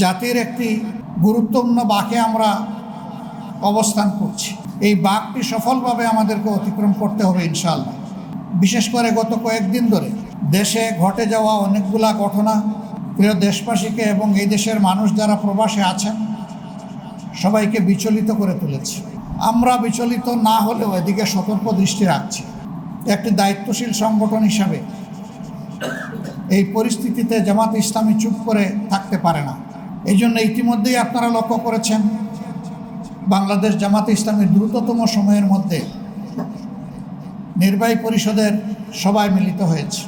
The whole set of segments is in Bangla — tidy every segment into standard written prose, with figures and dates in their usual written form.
জাতির একটি গুরুত্বপূর্ণ বাঁকে আমরা অবস্থান করছি। এই বাঁকটি সফলভাবে আমাদেরকে অতিক্রম করতে হবে ইনশাআল্লাহ। বিশেষ করে গত কয়েকদিন ধরে দেশে ঘটে যাওয়া অনেকগুলা ঘটনা প্রিয় দেশবাসীকে এবং এই দেশের মানুষ যারা প্রবাসে আছেন সবাইকে বিচলিত করে তুলেছে। আমরা বিচলিত না হলেও এদিকে সতর্ক দৃষ্টি রাখছি। একটি দায়িত্বশীল সংগঠন হিসাবে এই পরিস্থিতিতে জামাত ইসলামী চুপ করে থাকতে পারে না। এই জন্য ইতিমধ্যেই আপনারা লক্ষ্য করেছেন বাংলাদেশ জামাত ইসলামী দ্রুততম সময়ের মধ্যে নির্বাহী পরিষদের সভায় মিলিত হয়েছে।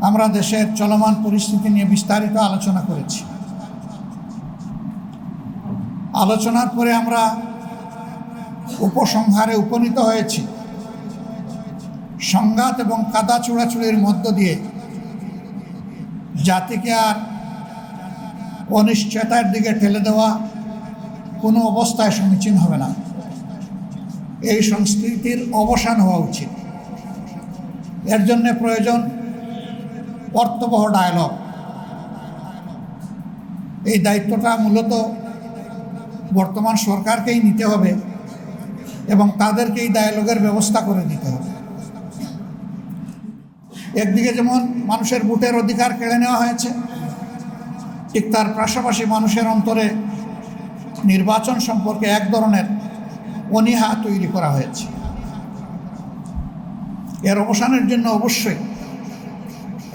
আমরা দেশের চলমান পরিস্থিতি নিয়ে বিস্তারিত আলোচনা করেছি। আলোচনার পরে আমরা উপসংহারে উপনীত হয়েছি সংঘাত এবং কাদা চূড়াচুড়ির মধ্য দিয়ে জাতিকে আর অনিশ্চয়তার দিকে ঠেলে দেওয়া কোনো অবস্থায় সমীচীন হবে না। এই সংস্কৃতির অবসান হওয়া উচিত। এর জন্য প্রয়োজন অর্থবহ ডায়ালগ। এই দায়িত্বটা মূলত বর্তমান সরকারকেই নিতে হবে এবং তাদেরকে এই ডায়ালগের ব্যবস্থা করে দিতে হবে। একদিকে যেমন মানুষের ভোটের অধিকার কেড়ে নেওয়া হয়েছে, ঠিক তার পাশাপাশি মানুষের অন্তরে নির্বাচন সম্পর্কে এক ধরনের অনীহা তৈরি করা হয়েছে। এর অবসানের জন্য অবশ্যই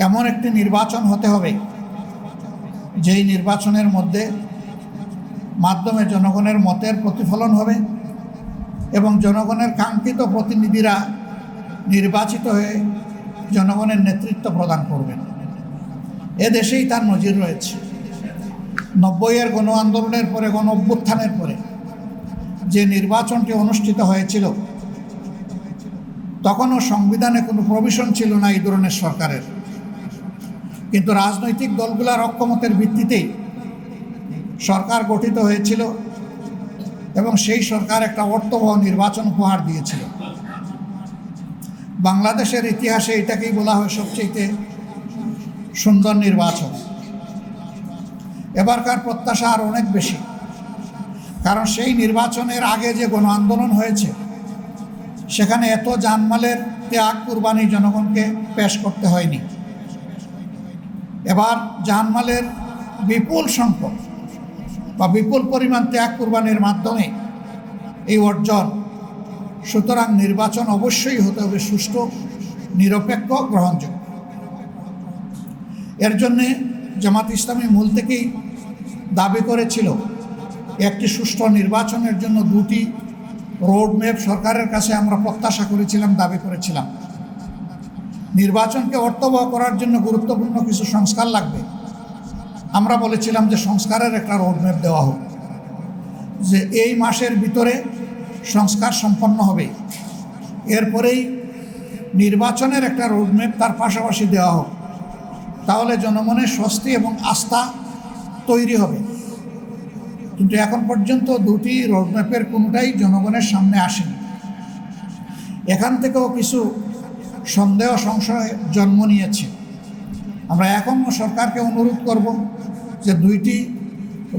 এমন একটি নির্বাচন হতে হবে যেই নির্বাচনের মাধ্যমে জনগণের মতের প্রতিফলন হবে এবং জনগণের কাঙ্ক্ষিত প্রতিনিধিরা নির্বাচিত হয়ে জনগণের নেতৃত্ব প্রদান করবেন। এ দেশেই তার নজির রয়েছে। 90-এর গণ আন্দোলনের পরে, গণ অভ্যুত্থানের পরে যে নির্বাচনটি অনুষ্ঠিত হয়েছিল তখনও সংবিধানে কোনো প্রভিশন ছিল না এই ধরনের সরকারের, কিন্তু রাজনৈতিক দলগুলোর অক্ষমতার ভিত্তিতেই সরকার গঠিত হয়েছিল এবং সেই সরকার একটা অর্থবহ নির্বাচন উপহার দিয়েছিল। বাংলাদেশের ইতিহাসে এটাকেই বলা হয় সবচেয়ে সুন্দর নির্বাচন। এবারকার প্রত্যাশা আর অনেক বেশি, কারণ সেই নির্বাচনের আগে যে গণ আন্দোলন হয়েছে সেখানে এত জানমালের ত্যাগ কুরবানি জনগণকে পেশ করতে হয়নি। এবার জানমালের বিপুল সংখ্যক বা বিপুল পরিমাণ ত্যাগ কুরবানির মাধ্যমে এই অর্জন। সুতরাং নির্বাচন অবশ্যই হতে হবে সুষ্ঠু, নিরপেক্ষ, গ্রহণযোগ্য। এর জন্যে জামাত ইসলামী মূল থেকেই দাবি করেছিল একটি সুষ্ঠু নির্বাচনের জন্য দুটি রোডম্যাপ সরকারের কাছে আমরা প্রত্যাশা করেছিলাম, দাবি করেছিলাম। নির্বাচনকে অর্থবহ করার জন্য গুরুত্বপূর্ণ কিছু সংস্কার লাগবে। আমরা বলেছিলাম যে সংস্কারের একটা রোডম্যাপ দেওয়া হোক, যে এই মাসের ভিতরে সংস্কার সম্পন্ন হবে, এরপরেই নির্বাচনের একটা রোডম্যাপ তার পাশাপাশি দেওয়া হোক। তাহলে জনমনের স্বস্তি এবং আস্থা তৈরি হবে। কিন্তু এখন পর্যন্ত দুটি রোডম্যাপের কোনোটাই জনগণের সামনে আসেনি। এখান থেকেও কিছু সন্দেহ সংশয় জন্ম নিয়েছে। আমরা এখনও সরকারকে অনুরোধ করব যে দুইটি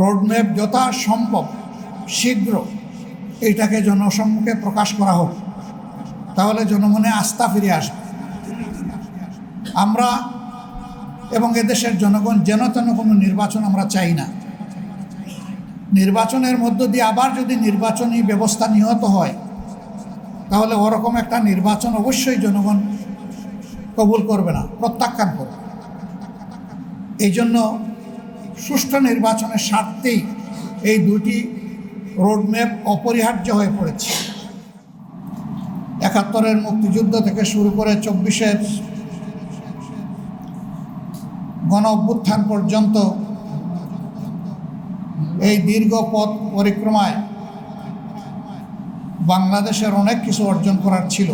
রোডম্যাপ যথাসম্ভব শীঘ্র এইটাকে জনসম্মুখে প্রকাশ করা হোক, তাহলে জনমনে আস্থা ফিরে আসবে। আমরা এবং এদেশের জনগণ যেন তেন কোনো নির্বাচন আমরা চাই না। নির্বাচনের মধ্য দিয়ে আবার যদি নির্বাচনী ব্যবস্থা নিহত হয় তাহলে ওরকম একটা নির্বাচন অবশ্যই জনগণ কবুল করবে না, প্রত্যাখ্যান করবে। এই জন্য সুষ্ঠু নির্বাচনের স্বার্থেই এই দুটি রোডম্যাপ অপরিহার্য হয়ে পড়েছে। ৭১-এর মুক্তিযুদ্ধ থেকে শুরু করে ২৪-এর গণ অভ্যুত্থান পর্যন্ত এই দীর্ঘ পথ পরিক্রমায় বাংলাদেশের অনেক কিছু অর্জন করার ছিল।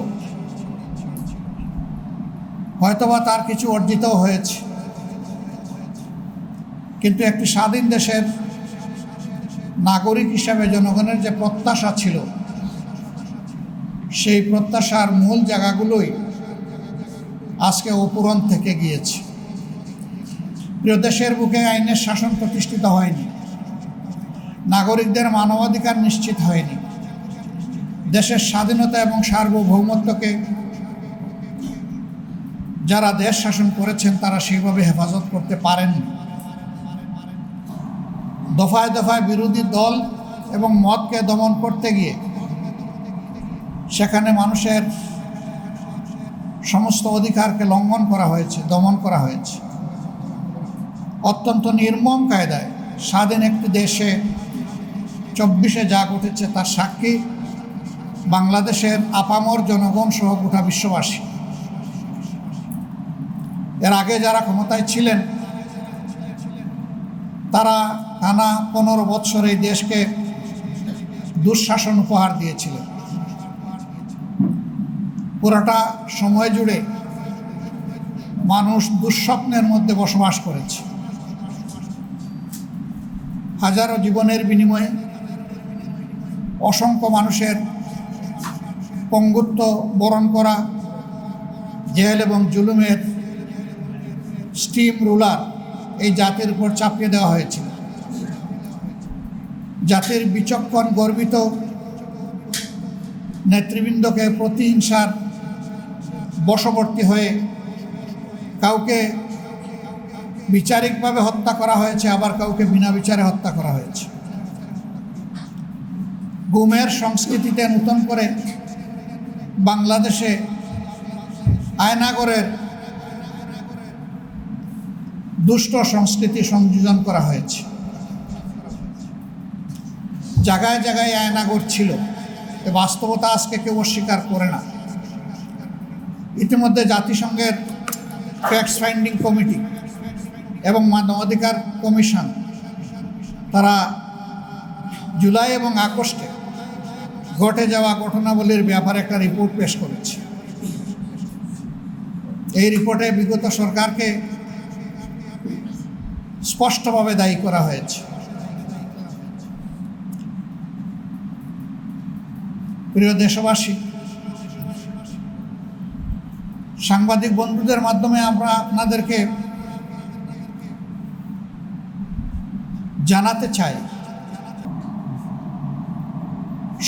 হয়তোবা তার কিছু অর্জিতও হয়েছে, কিন্তু একটি স্বাধীন দেশের নাগরিক হিসাবে জনগণের যে প্রত্যাশা ছিল সেই প্রত্যাশার মূল জায়গাগুলোই আজকে অপূরণ থেকে গিয়েছে। প্রিয় দেশের বুকে আইনের শাসন প্রতিষ্ঠিত হয়নি, নাগরিকদের মানবাধিকার নিশ্চিত হয়নি, দেশের স্বাধীনতা এবং সার্বভৌমত্বকে যারা দেশ শাসন করেছেন তারা সেইভাবে হেফাজত করতে পারেননি। দফায় দফায় বিরোধী দল এবং মতকে দমন করতে গিয়ে সেখানে মানুষের সমস্ত অধিকারকে লঙ্ঘন করা হয়েছে, দমন করা হয়েছে। অত্যন্ত নির্মম কায়দায় স্বাধীন একটি দেশে 24-এ যা ঘটেছে তার সাক্ষী বাংলাদেশের আপামর জনগণ সহ গোটা বিশ্ববাসী। এর আগে যারা ক্ষমতায় ছিলেন তারা টানা 15 বৎসর এই দেশকে দুঃশাসন উপহার দিয়েছিলেন। পুরোটা সময় জুড়ে মানুষ দুঃস্বপ্নের মধ্যে বসবাস করেছে। হাজারো জীবনের বিনিময়ে অসংখ্য মানুষের পঙ্গুত্ব বরণ করা, জেল এবং জুলুমের স্টিম রুলার এই জাতির উপর চাপিয়ে দেওয়া হয়েছিল। জাতির বিচক্ষণ গর্বিত নেতৃবৃন্দকে প্রতিহিংসার বশবর্তী হয়ে কাউকে বিচারিকভাবে হত্যা করা হয়েছে, আবার কাউকে বিনা বিচারে হত্যা করা হয়েছে। গুমের সংস্কৃতিতে নতুন করে বাংলাদেশে আয়নাগরের দুষ্ট সংস্কৃতি সংযোজন করা হয়েছে। জায়গায় জায়গায় আয়নাগর ছিল, এ বাস্তবতা আজকে কেউ অস্বীকার করে না। ইতিমধ্যে জাতিসংঘের ফ্যাক্ট ফাইন্ডিং কমিটি এবং মানবাধিকার কমিশন তারা জুলাই এবং আগস্টে ঘটে যাওয়া ঘটনাবলীর ব্যাপারে একটা রিপোর্ট পেশ করেছে। এই রিপোর্টে বিগত সরকারকে স্পষ্টভাবে দায়ী করা হয়েছে। প্রিয় দেশবাসী, সাংবাদিক বন্ধুদের মাধ্যমে আমরা আপনাদেরকে জানাতে চাই,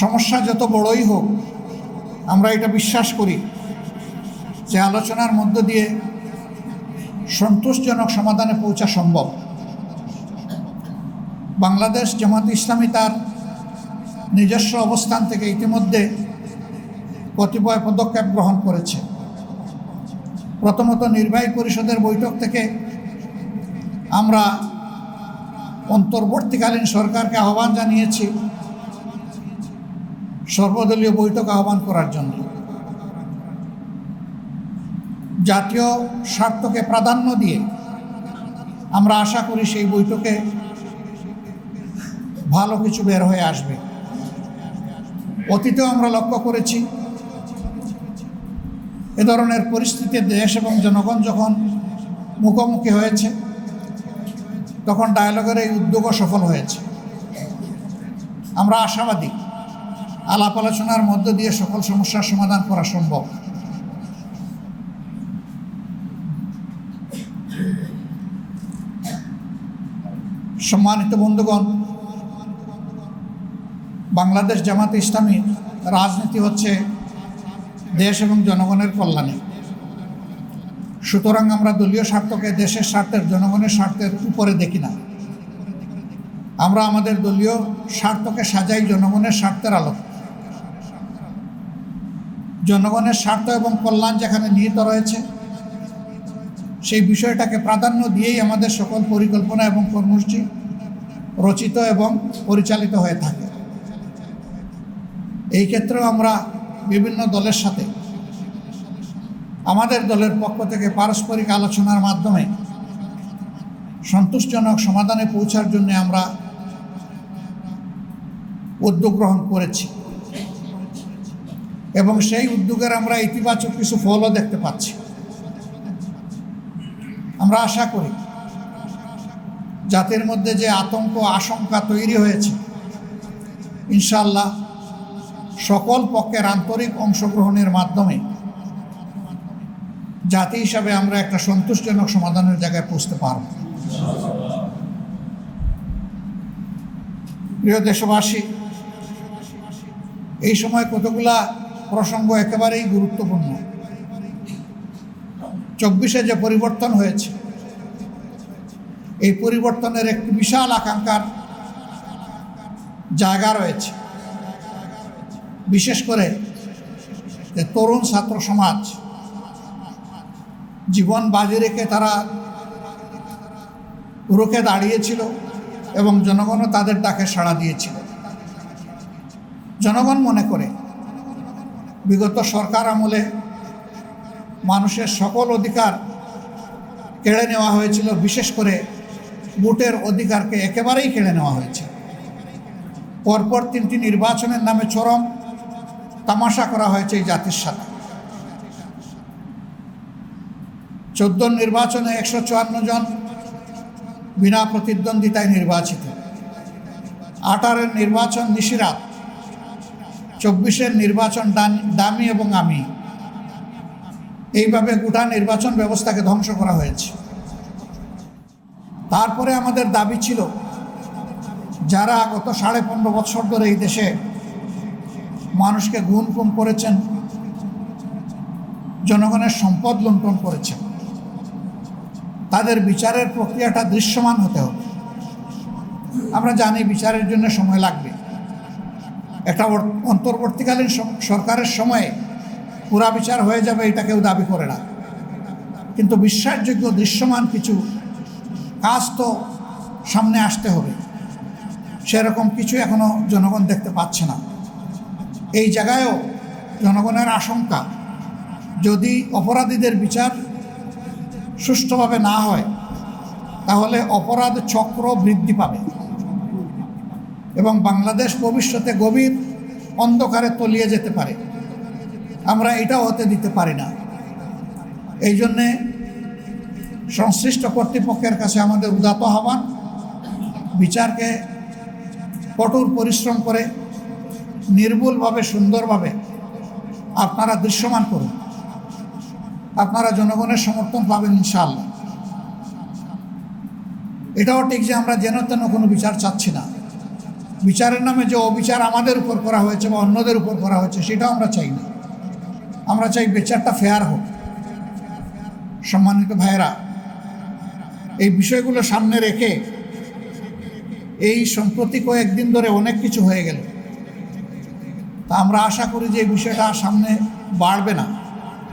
সমস্যা যত বড়ই হোক আমরা এটা বিশ্বাস করি যে আলোচনার মধ্য দিয়ে সন্তোষজনক সমাধানে পৌঁছা সম্ভব। বাংলাদেশ জামাত ইসলামী তার নিজস্ব অবস্থান থেকে ইতিমধ্যে কতিপয় পদক্ষেপ গ্রহণ করেছে। প্রথমত, নির্বাহী পরিষদের বৈঠক থেকে আমরা অন্তর্বর্তীকালীন সরকারকে আহ্বান জানিয়েছি সর্বদলীয় বৈঠক আহ্বান করার জন্য। জাতীয় স্বার্থকে প্রাধান্য দিয়ে আমরা আশা করি সেই বৈঠকে ভালো কিছু বের হয়ে আসবে। অতীতেও আমরা লক্ষ্য করেছি এ ধরনের পরিস্থিতিতে দেশ এবং জনগণ যখন মুখোমুখি হয়েছে তখন ডায়ালগের এই উদ্যোগও সফল হয়েছে। আমরা আশাবাদী আলাপ আলোচনার মধ্য দিয়ে সকল সমস্যার সমাধান করা সম্ভব। সম্মানিত বন্ধুগণ, বাংলাদেশ জামাতে ইসলামীর রাজনীতি হচ্ছে দেশ এবং জনগণের কল্যাণে। সুতরাং আমরা দলীয় স্বার্থকে দেশের স্বার্থের, জনগণের স্বার্থের উপরে দেখি না। আমরা আমাদের দলীয় স্বার্থকে সাজাই জনগণের স্বার্থের আলো। জনগণের স্বার্থ এবং কল্যাণ যেখানে নিহিত রয়েছে সেই বিষয়টাকে প্রাধান্য দিয়েই আমাদের সকল পরিকল্পনা এবং কর্মসূচি রচিত এবং পরিচালিত হয়ে থাকে। এই ক্ষেত্রেও আমরা বিভিন্ন দলের সাথে আমাদের দলের পক্ষ থেকে পারস্পরিক আলোচনার মাধ্যমে সন্তোষজনক সমাধানে পৌঁছার জন্য আমরা উদ্যোগ গ্রহণ করেছি এবং সেই উদ্যোগের আমরা ইতিবাচক কিছু ফলও দেখতে পাচ্ছি। আমরা আশা করি জাতির মধ্যে যে আতঙ্ক আশঙ্কা তৈরি হয়েছে, ইনশাআল্লাহ সকল পক্ষের আন্তরিক অংশগ্রহণের মাধ্যমে জাতি হিসাবে আমরা একটা সন্তোষজনক সমাধানের জায়গায় পৌঁছতে পারব। প্রিয় দেশবাসী, এই সময় কতগুলা প্রসঙ্গ একেবারেই গুরুত্বপূর্ণ। 24-এ যে পরিবর্তন হয়েছে, এই পরিবর্তনের একটি বিশাল আকাঙ্ক্ষার জায়গা রয়েছে। বিশেষ করে যে তরুণ ছাত্র সমাজ জীবন বাজি রেখে তারা রুখে দাঁড়িয়েছিল এবং জনগণও তাদের ডাকে সাড়া দিয়েছিল। জনগণ মনে করে বিগত সরকার আমলে মানুষের সকল অধিকার কেড়ে নেওয়া হয়েছিল, বিশেষ করে ভোটের অধিকারকে একেবারেই কেড়ে নেওয়া হয়েছে। পরপর 3টি নির্বাচনের নামে চরম তামাশা করা হয়েছে এই জাতির সাথে। 14 নির্বাচনে 154 জন বিনা প্রতিদ্বন্দ্বিতায় নির্বাচিত, 18-এর নির্বাচন নিশিরাত, 24-এর নির্বাচন দামি এবং আমি। এইভাবে গোটা নির্বাচন ব্যবস্থাকে ধ্বংস করা হয়েছে। তারপরে আমাদের দাবি ছিল, যারা গত 15.5 বছর ধরে এই দেশে মানুষকে গুম করেছেন, জনগণের সম্পদ লুণ্ঠন করেছেন, তাদের বিচারের প্রক্রিয়াটা দৃশ্যমান হতে হবে। আমরা জানি বিচারের জন্য সময় লাগবে। একটা অন্তর্বর্তীকালীন সরকারের সময়ে পুরা বিচার হয়ে যাবে এটা কেউ দাবি করে না, কিন্তু বিশ্বাসযোগ্য দৃশ্যমান কিছু কাজ তো সামনে আসতে হবে। সেরকম কিছু এখনো জনগণ দেখতে পাচ্ছে না। এই জায়গায়ও জনগণের আশঙ্কা, যদি অপরাধীদের বিচার সুষ্ঠুভাবে না হয় তাহলে অপরাধ চক্র বৃদ্ধি পাবে এবং বাংলাদেশ ভবিষ্যতে গভীর অন্ধকারে তলিয়ে যেতে পারে। আমরা এটাও হতে দিতে পারি না। এই জন্যে সংশ্লিষ্ট কর্তৃপক্ষের কাছে আমাদের উদাত্ত আহ্বান, বিচারকে কঠোর পরিশ্রম করে নির্ভুলভাবে সুন্দরভাবে আপনারা দৃশ্যমান করুন। আপনারা জনগণের সমর্থন পাবেন ইনশাআল্লাহ। এটাও ঠিক যে আমরা যেন তেন কোনো বিচার চাচ্ছি না। বিচারের নামে যে অবিচার আমাদের উপর করা হয়েছে বা অন্যদের উপর করা হয়েছে সেটাও আমরা চাই না। আমরা চাই বিচারটা ফেয়ার হোক। সম্মানিত ভাইয়েরা, এই বিষয়গুলো সামনে রেখে এই সম্প্রতি কয়েকদিন ধরে অনেক কিছু হয়ে গেল, তা আমরা আশা করি যে এই বিষয়টা সামনে বাড়বে না।